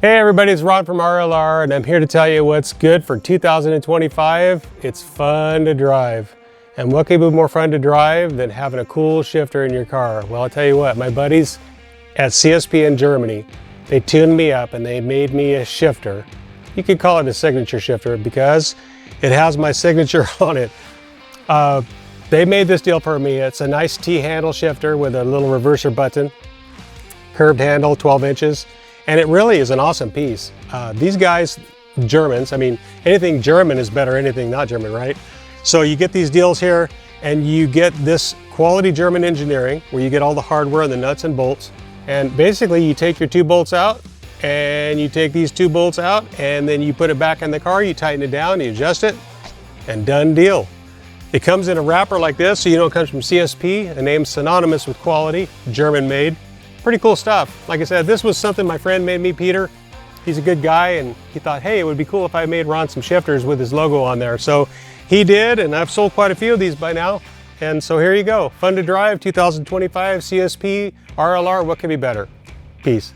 Hey everybody, it's Ron from RLR and I'm here to tell you what's good for 2025. It's fun to drive. And what could be more fun to drive than having a cool shifter in your car? Well, I'll tell you what, my buddies at CSP in Germany, they tuned me up and they made me a shifter. You could call it a signature shifter because it has my signature on it. They made this deal for me. It's a nice T-handle shifter with a little reverser button, curved handle, 12 inches. And it really is an awesome piece. These guys, Germans, I mean, anything German is better than anything not German, right? So you get these deals here and you get this quality German engineering where you get all the hardware and the nuts and bolts. And basically you take your two bolts out and you take these two bolts out and then you put it back in the car, you tighten it down, you adjust it, and done deal. It comes in a wrapper like this, so you know it comes from CSP, a name synonymous with quality, German made. Pretty cool stuff. Like I said, this was something my friend made me, Peter. He's a good guy and he thought, hey, it would be cool if I made Ron some shifters with his logo on there. So he did, and I've sold quite a few of these by now. And so here you go. Fun to drive, 2025 CSP, RLR, what could be better? Peace.